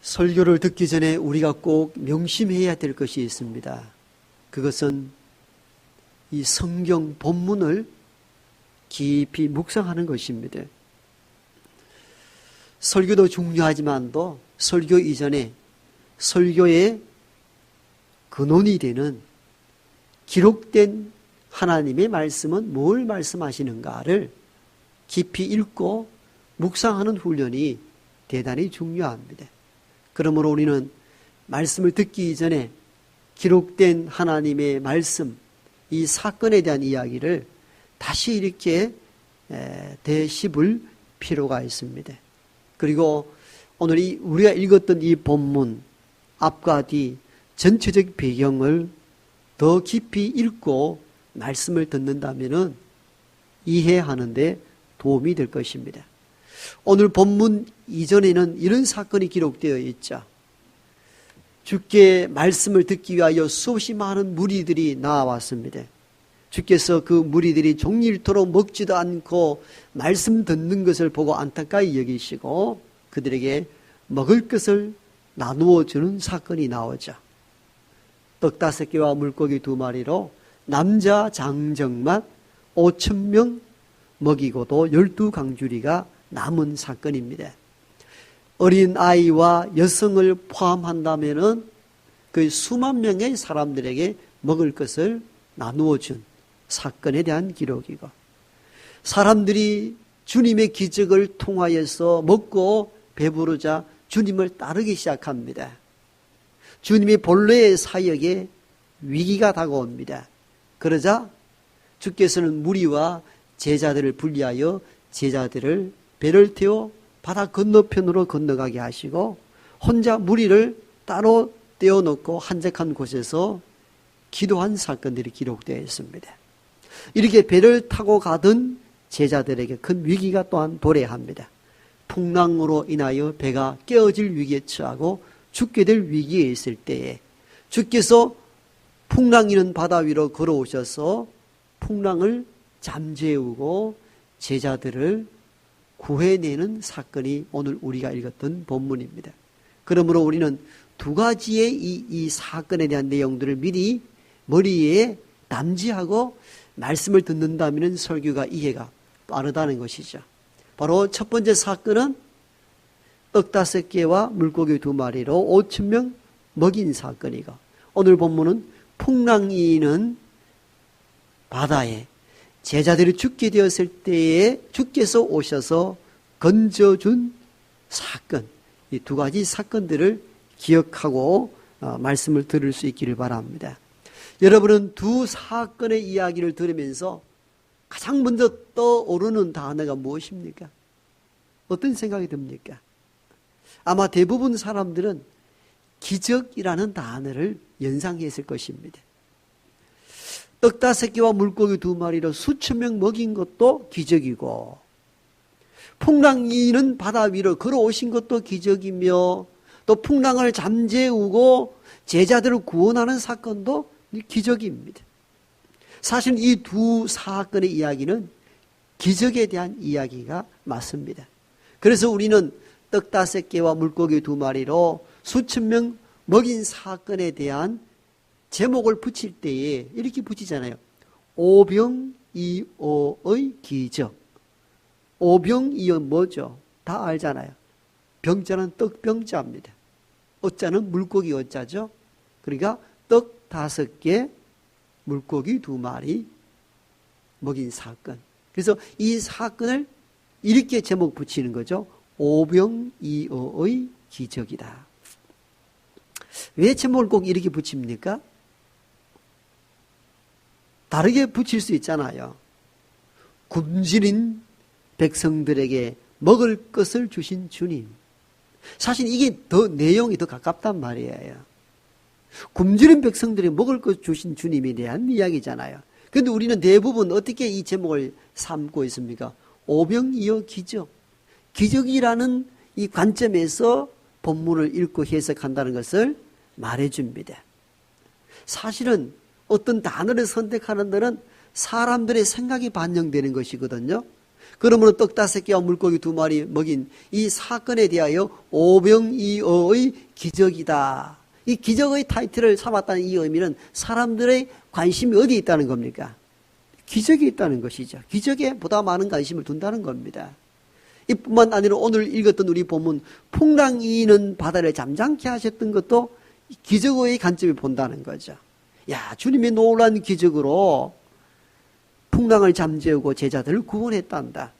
설교를 듣기 전에 우리가 꼭 명심해야 될 것이 있습니다. 그것은 이 성경 본문을 깊이 묵상하는 것입니다. 설교도 중요하지만도 설교 이전에 설교의 근원이 되는 기록된 하나님의 말씀은 뭘 말씀하시는가를 깊이 읽고 묵상하는 훈련이 대단히 중요합니다. 그러므로 우리는 말씀을 듣기 이전에 기록된 하나님의 말씀, 이 사건에 대한 이야기를 다시 이렇게 되씹을 필요가 있습니다. 그리고 오늘 우리가 읽었던 이 본문 앞과 뒤 전체적 배경을 더 깊이 읽고 말씀을 듣는다면 이해하는 데 도움이 될 것입니다. 오늘 본문 이전에는 이런 사건이 기록되어 있죠. 주께 말씀을 듣기 위하여 수없이 많은 무리들이 나와왔습니다. 주께서 그 무리들이 종일토록 먹지도 않고 말씀 듣는 것을 보고 안타까이 여기시고 그들에게 먹을 것을 나누어 주는 사건이 나오죠. 떡 5개와 물고기 2마리로 남자 장정만 5,000명 먹이고도 12강주리가 남은 사건입니다. 어린 아이와 여성을 포함한다면은 그 수만 명의 사람들에게 먹을 것을 나누어 준 사건에 대한 기록이고, 사람들이 주님의 기적을 통하여서 먹고 배부르자 주님을 따르기 시작합니다. 주님의 본래의 사역에 위기가 다가옵니다. 그러자 주께서는 무리와 제자들을 분리하여 제자들을 배를 태워 바다 건너편으로 건너가게 하시고 혼자 무리를 따로 떼어놓고 한적한 곳에서 기도한 사건들이 기록되어 있습니다. 이렇게 배를 타고 가던 제자들에게 큰 위기가 또한 도래합니다. 풍랑으로 인하여 배가 깨어질 위기에 처하고 죽게 될 위기에 있을 때에 주께서 풍랑 이는 바다 위로 걸어오셔서 풍랑을 잠재우고 제자들을 구해내는 사건이 오늘 우리가 읽었던 본문입니다. 그러므로 우리는 두 가지의 이 사건에 대한 내용들을 미리 머리에 남지하고 말씀을 듣는다면 설교가 이해가 빠르다는 것이죠. 바로 첫 번째 사건은 떡 5개와 물고기 2마리로 5,000명 먹인 사건이고, 오늘 본문은 풍랑이 바다에 제자들이 죽게 되었을 때에 주께서 오셔서 건져준 사건, 이 두 가지 사건들을 기억하고 말씀을 들을 수 있기를 바랍니다. 여러분은 두 사건의 이야기를 들으면서 가장 먼저 떠오르는 단어가 무엇입니까? 어떤 생각이 듭니까? 아마 대부분 사람들은 기적이라는 단어를 연상했을 것입니다. 떡 5개와 물고기 2마리로 수천 명 먹인 것도 기적이고, 풍랑이는 바다 위로 걸어오신 것도 기적이며, 또 풍랑을 잠재우고 제자들을 구원하는 사건도 기적입니다. 사실 이 두 사건의 이야기는 기적에 대한 이야기가 맞습니다. 그래서 우리는 떡 5개와 물고기 2마리로 수천 명 먹인 사건에 대한 제목을 붙일 때에 이렇게 붙이잖아요. 오병이어의 기적. 오병이어 뭐죠? 다 알잖아요. 병자는 떡병자입니다. 어자는 물고기 어자죠. 그러니까 떡 5개, 물고기 2마리 먹인 사건. 그래서 이 사건을 이렇게 제목 붙이는 거죠. 오병이어의 기적이다. 왜 제목을 꼭 이렇게 붙입니까? 다르게 붙일 수 있잖아요. 굶주린 백성들에게 먹을 것을 주신 주님. 사실 이게 더 내용이 더 가깝단 말이에요. 굶주린 백성들에게 먹을 것 주신 주님에 대한 이야기잖아요. 그런데 우리는 대부분 어떻게 이 제목을 삼고 있습니까? 오병이어 기적. 기적이라는 이 관점에서 본문을 읽고 해석한다는 것을 말해줍니다. 사실은 어떤 단어를 선택하는 데는 사람들의 생각이 반영되는 것이거든요. 그러므로 떡 5개와 물고기 2마리 먹인 이 사건에 대하여 오병이어의 기적이다. 이 기적의 타이틀을 삼았다는 이 의미는 사람들의 관심이 어디에 있다는 겁니까? 기적이 있다는 것이죠. 기적에 보다 많은 관심을 둔다는 겁니다. 이뿐만 아니라 오늘 읽었던 우리 본문 풍랑이는 바다를 잠잠케 하셨던 것도 기적의 관점을 본다는 거죠. 야, 주님의 놀라운 기적으로 풍랑을 잠재우고 제자들을 구원했단다.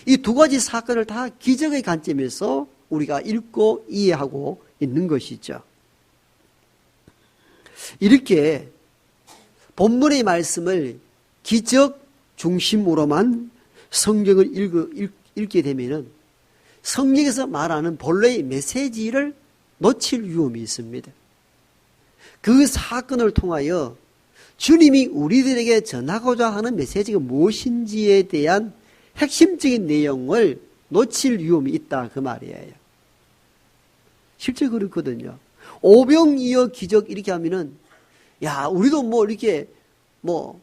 이 두 가지 사건을 다 기적의 관점에서 우리가 읽고 이해하고 있는 것이죠. 이렇게 본문의 말씀을 기적 중심으로만 성경을 읽게 되면은 성경에서 말하는 본래의 메시지를 놓칠 위험이 있습니다. 그 사건을 통하여 주님이 우리들에게 전하고자 하는 메시지가 무엇인지에 대한 핵심적인 내용을 놓칠 위험이 있다 그 말이에요. 실제 그렇거든요. 오병이어 기적 이렇게 하면은 야, 우리도 뭐 이렇게 뭐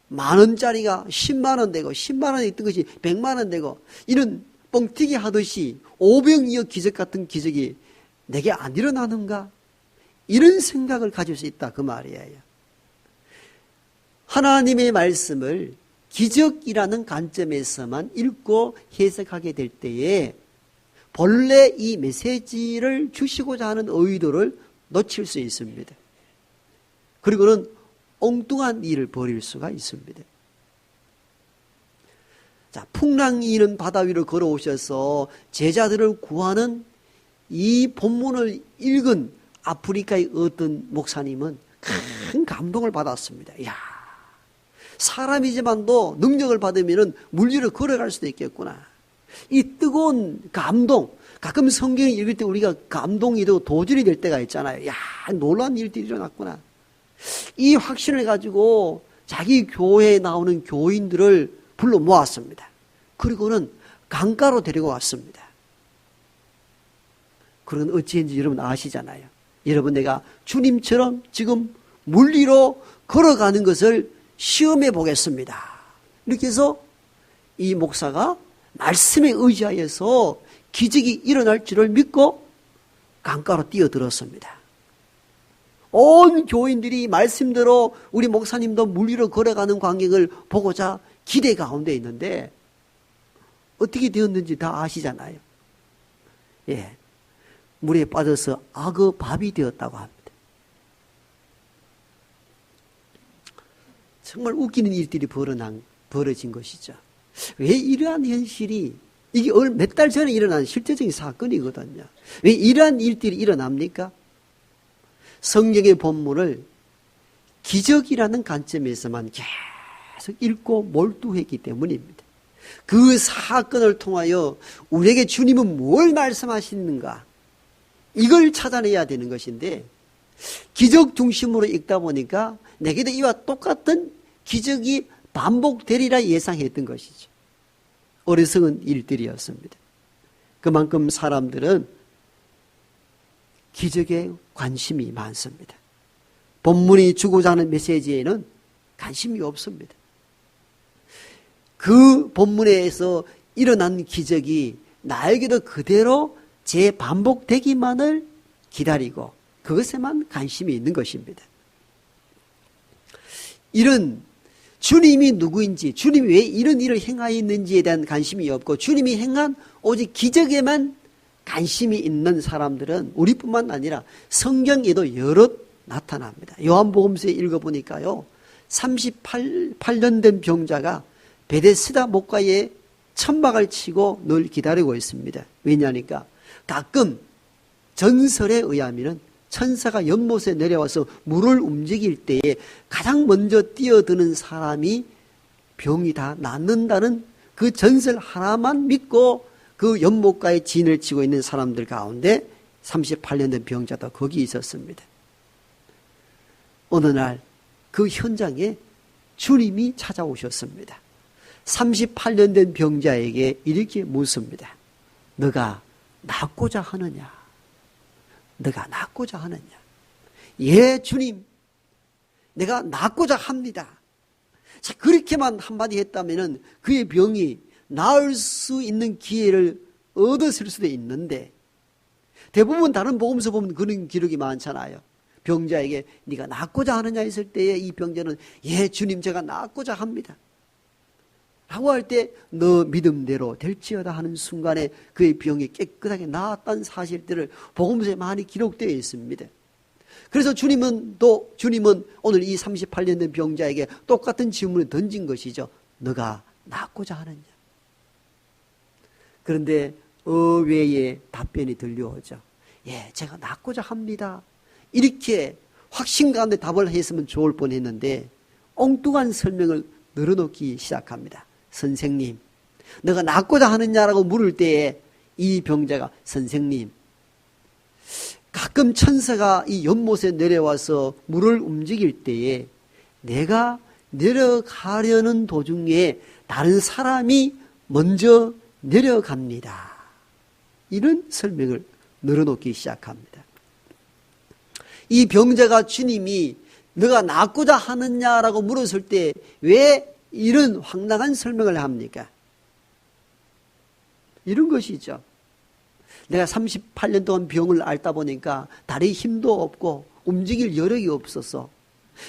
만 원짜리가 10만 원 되고 10만 원에 있던 것이 100만 원 되고 이런 뻥튀기 하듯이 오병이어 기적 같은 기적이 내게 안 일어나는가? 이런 생각을 가질 수 있다 그 말이에요. 하나님의 말씀을 기적이라는 관점에서만 읽고 해석하게 될 때에 본래 이 메시지를 주시고자 하는 의도를 놓칠 수 있습니다. 그리고는 엉뚱한 일을 벌일 수가 있습니다. 자, 풍랑이는 바다 위로 걸어오셔서 제자들을 구하는 이 본문을 읽은 아프리카의 어떤 목사님은 큰 감동을 받았습니다. 이야, 사람이지만도 능력을 받으면 물 위로 걸어갈 수도 있겠구나. 이 뜨거운 감동, 가끔 성경을 읽을 때 우리가 감동이 되고 도전이 될 때가 있잖아요. 야, 놀라운 일들이 일어났구나. 이 확신을 가지고 자기 교회에 나오는 교인들을 불러 모았습니다. 그리고는 강가로 데리고 왔습니다. 그건 어찌했는지 여러분 아시잖아요. 여러분, 내가 주님처럼 지금 물 위로 걸어가는 것을 시험해 보겠습니다. 이렇게 해서 이 목사가 말씀에 의지하여서 기적이 일어날 줄을 믿고 강가로 뛰어들었습니다. 온 교인들이 말씀대로 우리 목사님도 물 위로 걸어가는 광경을 보고자 기대 가운데 있는데 어떻게 되었는지 다 아시잖아요. 예, 물에 빠져서 악어 밥이 되었다고 합니다. 정말 웃기는 일들이 벌어진 것이죠. 왜 이러한 현실이, 이게 몇 달 전에 일어난 실제적인 사건이거든요. 왜 이러한 일들이 일어납니까? 성경의 본문을 기적이라는 관점에서만 계속 읽고 몰두했기 때문입니다. 그 사건을 통하여 우리에게 주님은 뭘 말씀하시는가, 이걸 찾아내야 되는 것인데 기적 중심으로 읽다 보니까 내게도 이와 똑같은 기적이 반복되리라 예상했던 것이죠. 어리석은 일들이었습니다. 그만큼 사람들은 기적에 관심이 많습니다. 본문이 주고자 하는 메시지에는 관심이 없습니다. 그 본문에서 일어난 기적이 나에게도 그대로 재반복되기만을 기다리고 그것에만 관심이 있는 것입니다. 이런 주님이 누구인지, 주님이 왜 이런 일을 행하였는지에 대한 관심이 없고 주님이 행한 오직 기적에만 관심이 있는 사람들은 우리뿐만 아니라 성경에도 여럿 나타납니다. 요한복음서에 읽어보니까요, 38년 된 병자가 베데스다 목가에 천막을 치고 늘 기다리고 있습니다. 왜냐하니까 가끔 전설에 의하면 천사가 연못에 내려와서 물을 움직일 때에 가장 먼저 뛰어드는 사람이 병이 다 낫는다는 그 전설 하나만 믿고 그 연못가에 진을 치고 있는 사람들 가운데 38년 된 병자도 거기 있었습니다. 어느 날 그 현장에 주님이 찾아오셨습니다. 38년 된 병자에게 이렇게 묻습니다. 너가 낫고자 하느냐? 너가 낫고자 하느냐? 예, 주님, 내가 낫고자 합니다. 자, 그렇게만 한마디 했다면 그의 병이 나을 수 있는 기회를 얻었을 수도 있는데 대부분 다른 복음서 보면 그런 기록이 많잖아요. 병자에게 네가 낫고자 하느냐 했을 때에 이 병자는 예 주님 제가 낫고자 합니다 라고 할 때 너 믿음대로 될지어다 하는 순간에 그의 병이 깨끗하게 나았다는 사실들을 복음서에 많이 기록되어 있습니다. 그래서 주님은 오늘 이 38년 된 병자에게 똑같은 질문을 던진 것이죠. 너가 낫고자 하느냐. 그런데 의외의 답변이 들려오죠. 예, 제가 낫고자 합니다. 이렇게 확신 가운데 답을 했으면 좋을 뻔했는데 엉뚱한 설명을 늘어놓기 시작합니다. 선생님, 너가 낫고자 하느냐라고 물을 때에 이 병자가 선생님, 가끔 천사가 이 연못에 내려와서 물을 움직일 때에 내가 내려가려는 도중에 다른 사람이 먼저 내려갑니다. 이런 설명을 늘어놓기 시작합니다. 이 병자가 주님이 너가 낫고자 하느냐라고 물었을 때 왜 이런 황당한 설명을 합니까? 이런 것이죠. 내가 38년 동안 병을 앓다 보니까 다리에 힘도 없고 움직일 여력이 없어서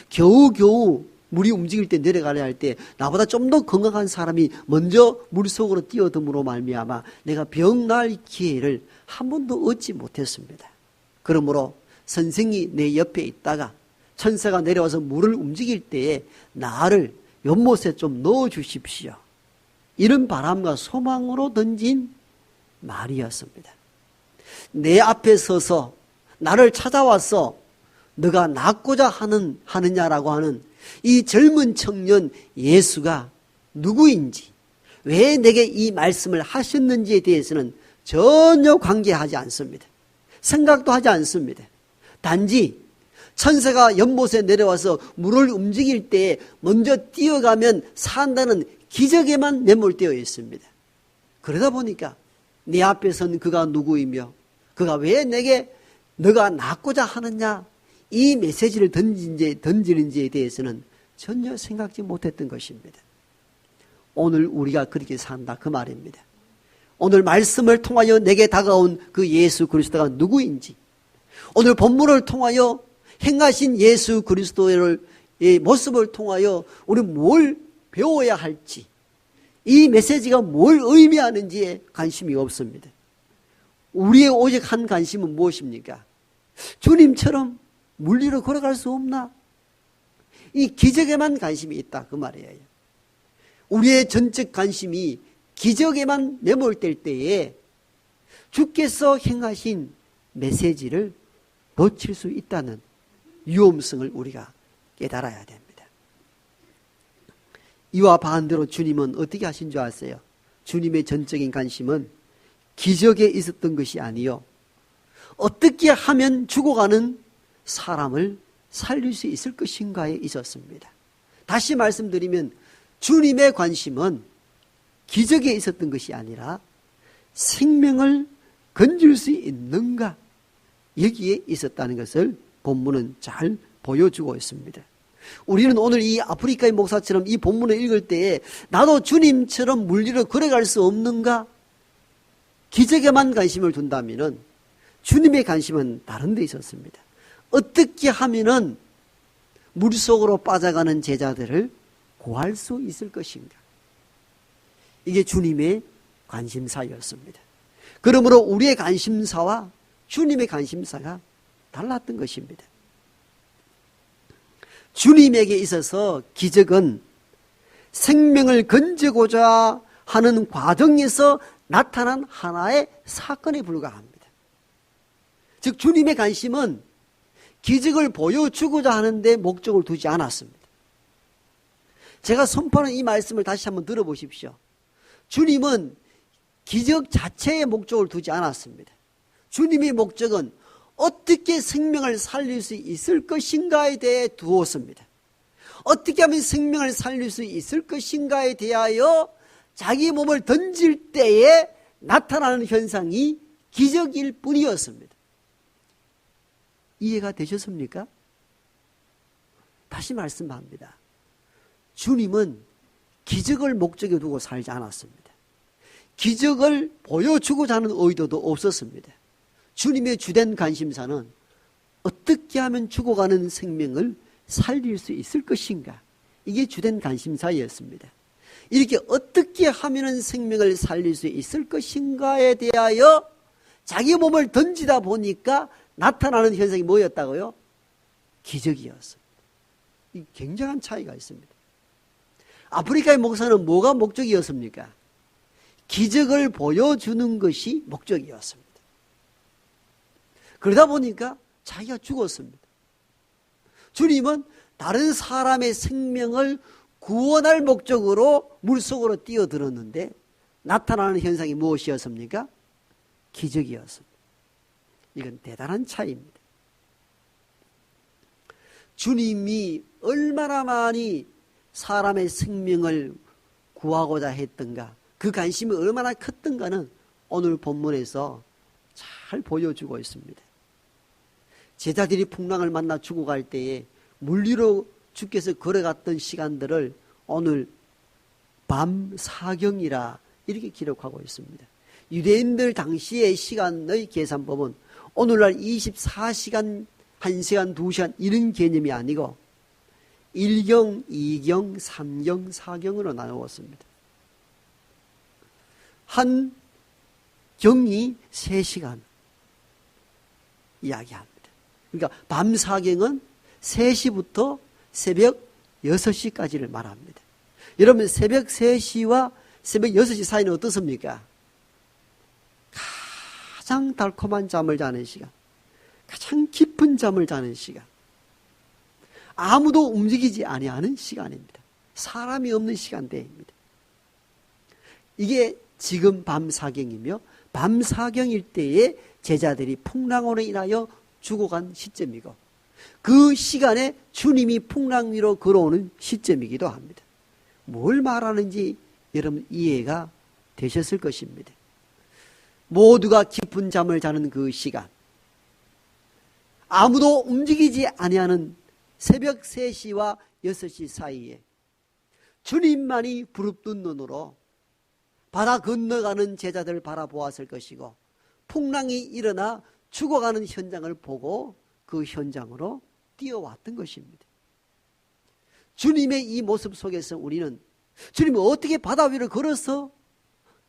겨우겨우 물이 움직일 때 내려가려 할 때 나보다 좀 더 건강한 사람이 먼저 물속으로 뛰어듦으로 말미암아 내가 병 나을 기회를 한 번도 얻지 못했습니다. 그러므로 선생이 내 옆에 있다가 천사가 내려와서 물을 움직일 때에 나를 연못에 좀 넣어 주십시오. 이런 바람과 소망으로 던진 말이었습니다. 내 앞에 서서 나를 찾아와서 너가 낫고자 하느냐라고 하는 이 젊은 청년 예수가 누구인지, 왜 내게 이 말씀을 하셨는지에 대해서는 전혀 관계하지 않습니다. 생각도 하지 않습니다. 단지 천사가 연못에 내려와서 물을 움직일 때 먼저 뛰어가면 산다는 기적에만 매몰되어 있습니다. 그러다 보니까 내 앞에 선 그가 누구이며 그가 왜 내게 너가 낫고자 하느냐 이 메시지를 던지는지에 대해서는 전혀 생각지 못했던 것입니다. 오늘 우리가 그렇게 산다 그 말입니다. 오늘 말씀을 통하여 내게 다가온 그 예수 그리스도가 누구인지, 오늘 본문을 통하여 행하신 예수 그리스도의 모습을 통하여 우리 뭘 배워야 할지, 이 메시지가 뭘 의미하는지에 관심이 없습니다. 우리의 오직 한 관심은 무엇입니까? 주님처럼 물 위로 걸어갈 수 없나? 이 기적에만 관심이 있다 그 말이에요. 우리의 전적 관심이 기적에만 매몰될 때에 주께서 행하신 메시지를 놓칠 수 있다는 위험성을 우리가 깨달아야 됩니다. 이와 반대로 주님은 어떻게 하신 줄 아세요? 주님의 전적인 관심은 기적에 있었던 것이 아니요, 어떻게 하면 죽어가는 사람을 살릴 수 있을 것인가에 있었습니다. 다시 말씀드리면 주님의 관심은 기적에 있었던 것이 아니라 생명을 건질 수 있는가, 여기에 있었다는 것을 본문은 잘 보여주고 있습니다. 우리는 오늘 이 아프리카의 목사처럼 이 본문을 읽을 때에 나도 주님처럼 물 위로 걸어갈 수 없는가, 기적에만 관심을 둔다면 주님의 관심은 다른 데 있었습니다. 어떻게 하면은 물속으로 빠져가는 제자들을 구할 수 있을 것인가, 이게 주님의 관심사였습니다. 그러므로 우리의 관심사와 주님의 관심사가 달랐던 것입니다. 주님에게 있어서 기적은 생명을 건지고자 하는 과정에서 나타난 하나의 사건에 불과합니다. 즉 주님의 관심은 기적을 보여주고자 하는데 목적을 두지 않았습니다. 제가 선포하는 이 말씀을 다시 한번 들어보십시오. 주님은 기적 자체의 목적을 두지 않았습니다. 주님의 목적은 어떻게 생명을 살릴 수 있을 것인가에 대해 두었습니다. 어떻게 하면 생명을 살릴 수 있을 것인가에 대하여 자기 몸을 던질 때에 나타나는 현상이 기적일 뿐이었습니다. 이해가 되셨습니까? 다시 말씀합니다. 주님은 기적을 목적에 두고 살지 않았습니다. 기적을 보여주고자 하는 의도도 없었습니다. 주님의 주된 관심사는 어떻게 하면 죽어가는 생명을 살릴 수 있을 것인가, 이게 주된 관심사였습니다. 이렇게 어떻게 하면 생명을 살릴 수 있을 것인가에 대하여 자기 몸을 던지다 보니까 나타나는 현상이 뭐였다고요? 기적이었습니다. 이 굉장한 차이가 있습니다. 아프리카의 목사는 뭐가 목적이었습니까? 기적을 보여주는 것이 목적이었습니다. 그러다 보니까 자기가 죽었습니다. 주님은 다른 사람의 생명을 구원할 목적으로 물속으로 뛰어들었는데 나타나는 현상이 무엇이었습니까? 기적이었습니다. 이건 대단한 차이입니다. 주님이 얼마나 많이 사람의 생명을 구하고자 했던가, 그 관심이 얼마나 컸던가는 오늘 본문에서 잘 보여주고 있습니다. 제자들이 풍랑을 만나 죽어갈 때에 물 위로 주께서 걸어갔던 시간들을 오늘 밤 사경이라 이렇게 기록하고 있습니다. 유대인들 당시의 시간의 계산법은 오늘날 24시간, 1시간, 2시간 이런 개념이 아니고 1경, 2경, 3경, 4경으로 나누었습니다. 한 경이 3시간 이야기합니다. 그러니까 밤 사경은 3시부터 새벽 6시까지를 말합니다. 여러분, 새벽 3시와 새벽 6시 사이는 어떻습니까? 가장 달콤한 잠을 자는 시간, 가장 깊은 잠을 자는 시간, 아무도 움직이지 아니하는 시간입니다. 사람이 없는 시간대입니다. 이게 지금 밤 사경이며, 밤 사경일 때에 제자들이 풍랑으로 인하여 죽어간 시점이고, 그 시간에 주님이 풍랑 위로 걸어오는 시점이기도 합니다. 뭘 말하는지 여러분 이해가 되셨을 것입니다. 모두가 깊은 잠을 자는 그 시간, 아무도 움직이지 아니하는 새벽 3시와 6시 사이에 주님만이 부릅뜬 눈으로 바다 건너가는 제자들을 바라보았을 것이고, 풍랑이 일어나 죽어가는 현장을 보고 그 현장으로 뛰어왔던 것입니다. 주님의 이 모습 속에서 우리는 주님이 어떻게 바다 위를 걸어서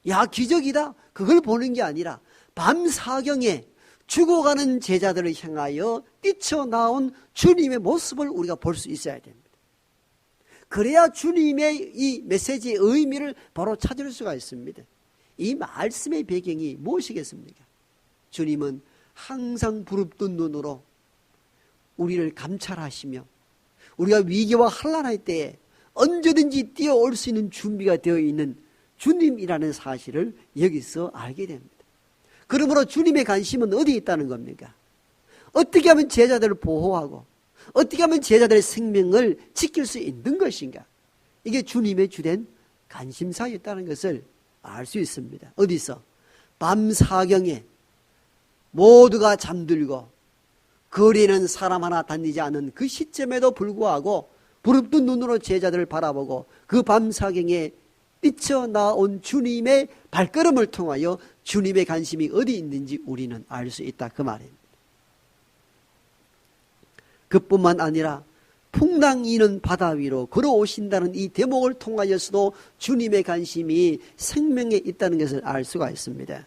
야 기적이다 그걸 보는 게 아니라 밤 사경에 죽어가는 제자들을 향하여 뛰쳐나온 주님의 모습을 우리가 볼 수 있어야 됩니다. 그래야 주님의 이 메시지의 의미를 바로 찾을 수가 있습니다. 이 말씀의 배경이 무엇이겠습니까? 주님은 항상 부릅뜬 눈으로 우리를 감찰하시며 우리가 위기와 환난할 때에 언제든지 뛰어올 수 있는 준비가 되어 있는 주님이라는 사실을 여기서 알게 됩니다. 그러므로 주님의 관심은 어디에 있다는 겁니까? 어떻게 하면 제자들을 보호하고 어떻게 하면 제자들의 생명을 지킬 수 있는 것인가? 이게 주님의 주된 관심사였다는 것을 알 수 있습니다. 어디서? 밤 사경에 모두가 잠들고 거리에는 사람 하나 다니지 않은 그 시점에도 불구하고 부릅뜬 눈으로 제자들을 바라보고 그 밤 사경에 뛰쳐나온 주님의 발걸음을 통하여 주님의 관심이 어디 있는지 우리는 알 수 있다 그 말입니다. 그뿐만 아니라 풍랑이는 바다 위로 걸어오신다는 이 대목을 통하여서도 주님의 관심이 생명에 있다는 것을 알 수가 있습니다.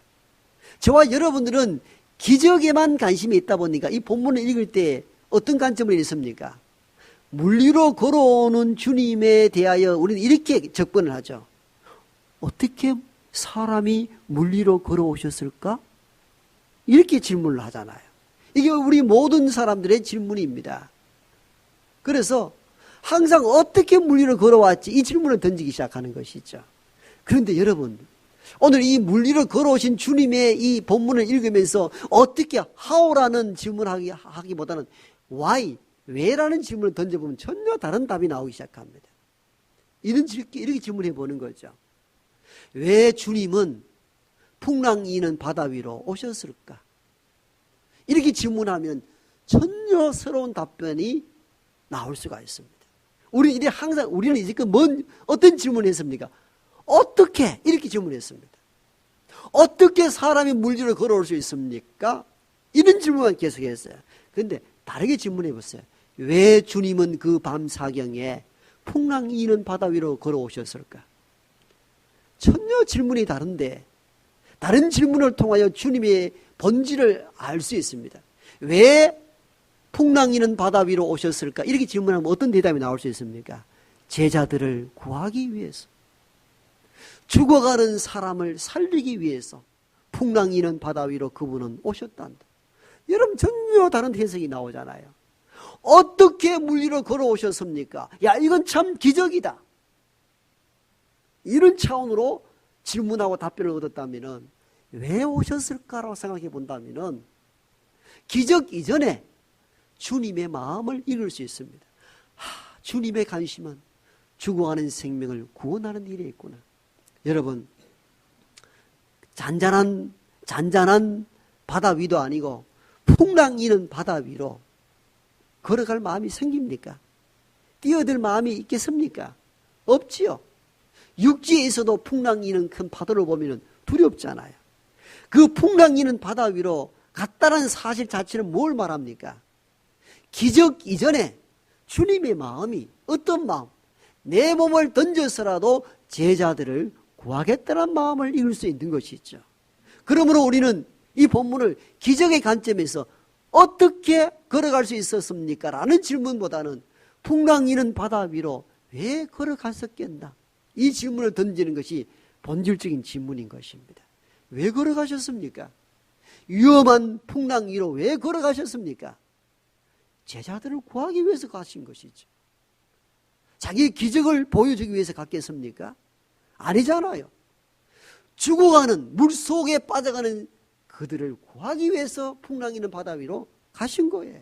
저와 여러분들은 기적에만 관심이 있다 보니까 이 본문을 읽을 때 어떤 관점을 읽습니까? 물 위로 걸어오는 주님에 대하여 우리는 이렇게 접근을 하죠. 어떻게 사람이 물 위로 걸어오셨을까? 이렇게 질문을 하잖아요. 이게 우리 모든 사람들의 질문입니다. 그래서 항상 어떻게 물 위로 걸어왔지? 이 질문을 던지기 시작하는 것이죠. 그런데 여러분, 오늘 이 물 위로 걸어오신 주님의 이 본문을 읽으면서 어떻게 how라는 질문하기보다는 why, 왜라는 질문을 던져보면 전혀 다른 답이 나오기 시작합니다. 이렇게 질문해 보는 거죠. 왜 주님은 풍랑이 있는 바다 위로 오셨을까? 이렇게 질문하면 전혀 새로운 답변이 나올 수가 있습니다. 우리는 이제껏 어떤 질문을 했습니까? 어떻게? 이렇게 질문했습니다. 어떻게 사람이 물질을 걸어올 수 있습니까? 이런 질문만 계속했어요. 그런데 다르게 질문해 보세요. 왜 주님은 그 밤 사경에 풍랑 이는 바다 위로 걸어오셨을까? 전혀 질문이 다른데 다른 질문을 통하여 주님의 본질을 알 수 있습니다. 왜 풍랑 이는 바다 위로 오셨을까? 이렇게 질문하면 어떤 대답이 나올 수 있습니까? 제자들을 구하기 위해서, 죽어가는 사람을 살리기 위해서 풍랑 이는 바다 위로 그분은 오셨단다. 여러분, 전혀 다른 해석이 나오잖아요. 어떻게 물 위로 걸어오셨습니까? 야, 이건 참 기적이다. 이런 차원으로 질문하고 답변을 얻었다면 왜 오셨을까라고 생각해 본다면 기적 이전에 주님의 마음을 읽을 수 있습니다. 주님의 관심은 죽어가는 생명을 구원하는 일에 있구나. 여러분, 잔잔한 바다 위도 아니고 풍랑 이는 바다 위로 걸어갈 마음이 생깁니까? 뛰어들 마음이 있겠습니까? 없지요. 육지에 있어도 풍랑 이는 큰 파도를 보면 두렵잖아요. 그 풍랑 이는 바다 위로 갔다는 사실 자체는 뭘 말합니까? 기적 이전에 주님의 마음이 어떤 마음? 내 몸을 던져서라도 제자들을 구하겠다는 마음을 읽을 수 있는 것이죠. 그러므로 우리는 이 본문을 기적의 관점에서 어떻게 걸어갈 수 있었습니까? 라는 질문보다는 풍랑 이는 바다 위로 왜 걸어갔었겠나? 이 질문을 던지는 것이 본질적인 질문인 것입니다. 왜 걸어가셨습니까? 위험한 풍랑 위로 왜 걸어가셨습니까? 제자들을 구하기 위해서 가신 것이죠. 자기의 기적을 보여주기 위해서 갔겠습니까? 아니잖아요. 죽어가는, 물속에 빠져가는 그들을 구하기 위해서 풍랑 있는 바다 위로 가신 거예요.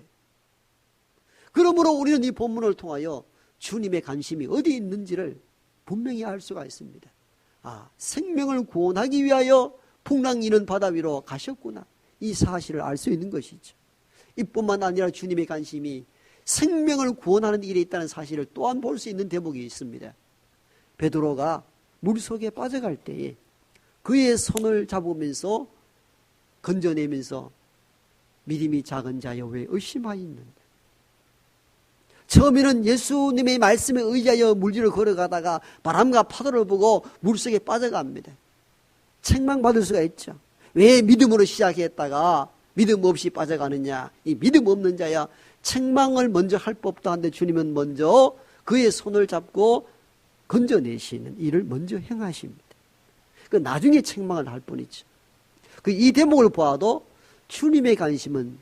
그러므로 우리는 이 본문을 통하여 주님의 관심이 어디 있는지를 분명히 알 수가 있습니다. 생명을 구원하기 위하여 풍랑 있는 바다 위로 가셨구나. 이 사실을 알 수 있는 것이죠. 이뿐만 아니라 주님의 관심이 생명을 구원하는 일에 있다는 사실을 또한 볼 수 있는 대목이 있습니다. 베드로가 물속에 빠져갈 때에 그의 손을 잡으면서 건져내면서 믿음이 작은 자여 왜 의심하였는가? 처음에는 예수님의 말씀에 의지하여 물질을 걸어가다가 바람과 파도를 보고 물속에 빠져갑니다. 책망받을 수가 있죠. 왜 믿음으로 시작했다가 믿음 없이 빠져가느냐? 이 믿음 없는 자야 책망을 먼저 할 법도 한데 주님은 먼저 그의 손을 잡고 건져내시는 일을 먼저 행하십니다. 그 나중에 책망을 할 뿐이죠. 이 대목을 보아도 주님의 관심은,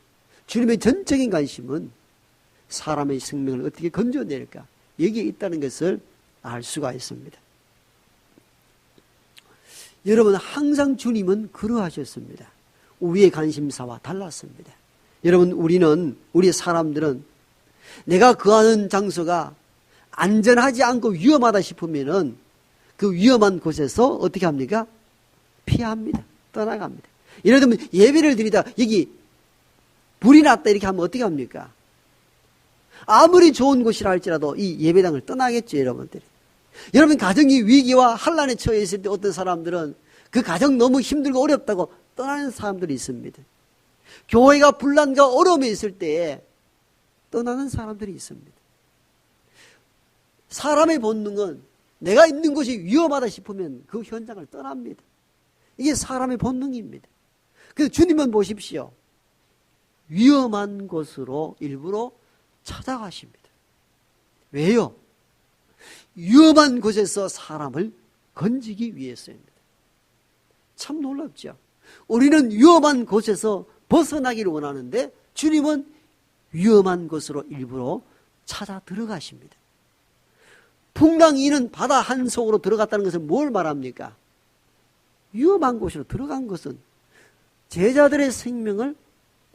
주님의 전적인 관심은 사람의 생명을 어떻게 건져낼까? 여기에 있다는 것을 알 수가 있습니다. 여러분, 항상 주님은 그러하셨습니다. 우리의 관심사와 달랐습니다. 여러분, 우리 사람들은 내가 거하는 장소가 안전하지 않고 위험하다 싶으면은 그 위험한 곳에서 어떻게 합니까? 피합니다. 떠나갑니다. 예를 들면 예배를 드리다 여기 불이 났다 이렇게 하면 어떻게 합니까? 아무리 좋은 곳이라 할지라도 이 예배당을 떠나겠죠, 여러분들이. 여러분, 가정이 위기와 환난에 처해 있을 때 어떤 사람들은 그 가정 너무 힘들고 어렵다고 떠나는 사람들이 있습니다. 교회가 분란과 어려움에 있을 때에 떠나는 사람들이 있습니다. 사람의 본능은 내가 있는 곳이 위험하다 싶으면 그 현장을 떠납니다. 이게 사람의 본능입니다. 그래서 주님은 보십시오. 위험한 곳으로 일부러 찾아가십니다. 왜요? 위험한 곳에서 사람을 건지기 위해서입니다. 참 놀랍죠? 우리는 위험한 곳에서 벗어나기를 원하는데 주님은 위험한 곳으로 일부러 찾아 들어가십니다. 풍랑 이는 바다 한속으로 들어갔다는 것은 뭘 말합니까? 위험한 곳으로 들어간 것은 제자들의 생명을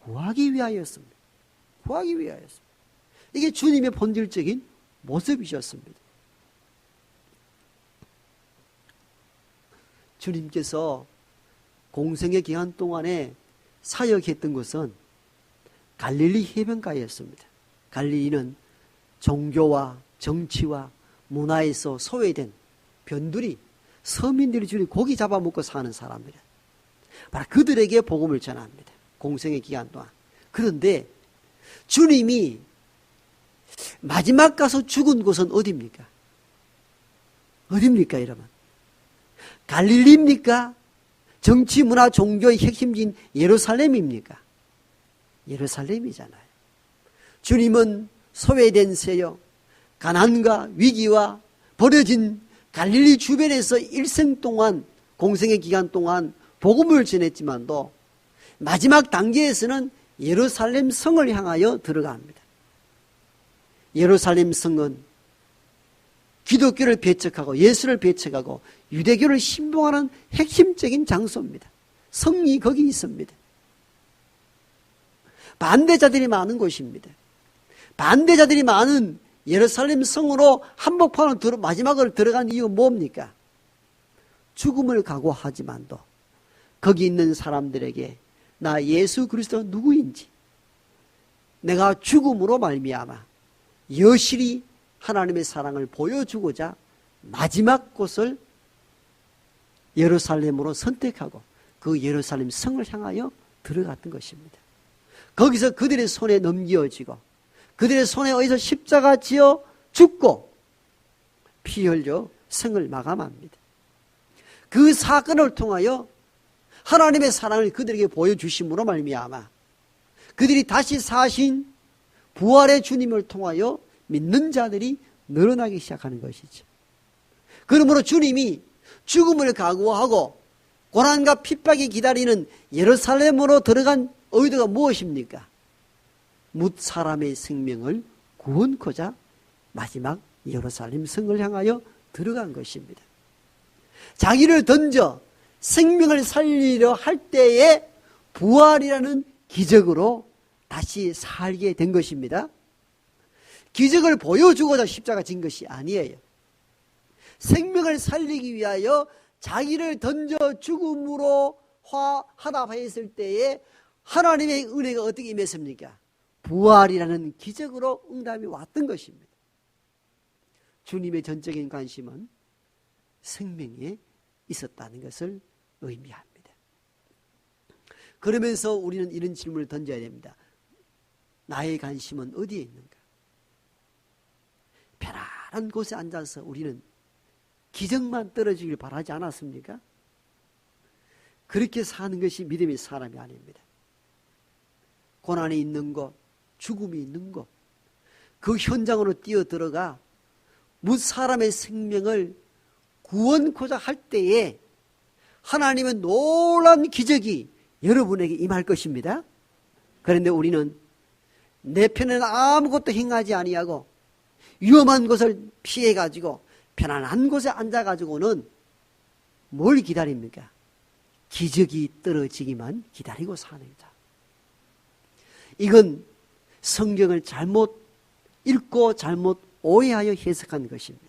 구하기 위하였습니다. 구하기 위하였습니다. 이게 주님의 본질적인 모습이셨습니다. 주님께서 공생의 기간 동안에 사역했던 것은 갈릴리 해변가였습니다. 갈릴리는 종교와 정치와 문화에서 소외된 변두리, 서민들이 주로 고기 잡아먹고 사는 사람이라. 바로 그들에게 복음을 전합니다. 공생의 기간 동안. 그런데 주님이 마지막 가서 죽은 곳은 어디입니까? 어디입니까, 여러분? 갈릴리입니까? 정치, 문화, 종교의 핵심지인 예루살렘입니까? 예루살렘이잖아요. 주님은 소외된 세역, 가난과 위기와 버려진 갈릴리 주변에서 일생 동안, 공생의 기간 동안 복음을 전했지만도 마지막 단계에서는 예루살렘 성을 향하여 들어갑니다. 예루살렘 성은 기독교를 배척하고 예수를 배척하고 유대교를 신봉하는 핵심적인 장소입니다. 성이 거기 있습니다. 반대자들이 많은 곳입니다. 반대자들이 많은 예루살렘 성으로 한복판으로 마지막으로 들어간 이유가 뭡니까? 죽음을 각오하지만도 거기 있는 사람들에게 나 예수 그리스도가 누구인지, 내가 죽음으로 말미암아 여실히 하나님의 사랑을 보여주고자 마지막 곳을 예루살렘으로 선택하고 그 예루살렘 성을 향하여 들어갔던 것입니다. 거기서 그들의 손에 넘겨지고 그들의 손에 의해서 십자가 지어 죽고 피 흘려 생을 마감합니다. 그 사건을 통하여 하나님의 사랑을 그들에게 보여주심으로 말미암아 그들이 다시 사신 부활의 주님을 통하여 믿는 자들이 늘어나기 시작하는 것이죠. 그러므로 주님이 죽음을 각오하고 고난과 핍박이 기다리는 예루살렘으로 들어간 의도가 무엇입니까? 뭇 사람의 생명을 구원코자 마지막 예루살렘 성을 향하여 들어간 것입니다. 자기를 던져 생명을 살리려 할 때에 부활이라는 기적으로 다시 살게 된 것입니다. 기적을 보여주고자 십자가 진 것이 아니에요. 생명을 살리기 위하여 자기를 던져 죽음으로 화답하였을 때에 하나님의 은혜가 어떻게 임했습니까? 부활이라는 기적으로 응답이 왔던 것입니다. 주님의 전적인 관심은 생명에 있었다는 것을 의미합니다. 그러면서 우리는 이런 질문을 던져야 됩니다. 나의 관심은 어디에 있는가? 편안한 곳에 앉아서 우리는 기적만 떨어지길 바라지 않았습니까? 그렇게 사는 것이 믿음의 사람이 아닙니다. 고난이 있는 곳, 죽음이 있는 곳, 그 현장으로 뛰어들어가 뭇 사람의 생명을 구원코자 할 때에 하나님의 놀라운 기적이 여러분에게 임할 것입니다. 그런데 우리는 내 편에는 아무것도 행하지 아니하고 위험한 곳을 피해가지고 편안한 곳에 앉아가지고는 뭘 기다립니까? 기적이 떨어지기만 기다리고 사는 자. 이건 성경을 잘못 읽고 잘못 오해하여 해석한 것입니다.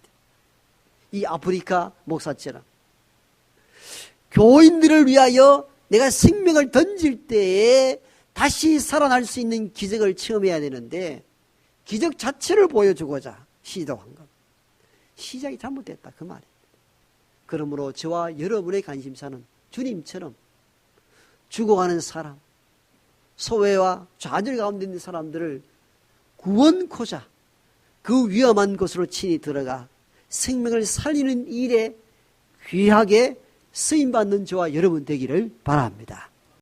이 아프리카 목사처럼 교인들을 위하여 내가 생명을 던질 때에 다시 살아날 수 있는 기적을 체험해야 되는데 기적 자체를 보여주고자 시도한 것. 시작이 잘못됐다 그 말입니다. 그러므로 저와 여러분의 관심사는 주님처럼 죽어가는 사람, 소외와 좌절 가운데 있는 사람들을 구원코자 그 위험한 곳으로 친히 들어가 생명을 살리는 일에 귀하게 쓰임받는 저와 여러분 되기를 바랍니다.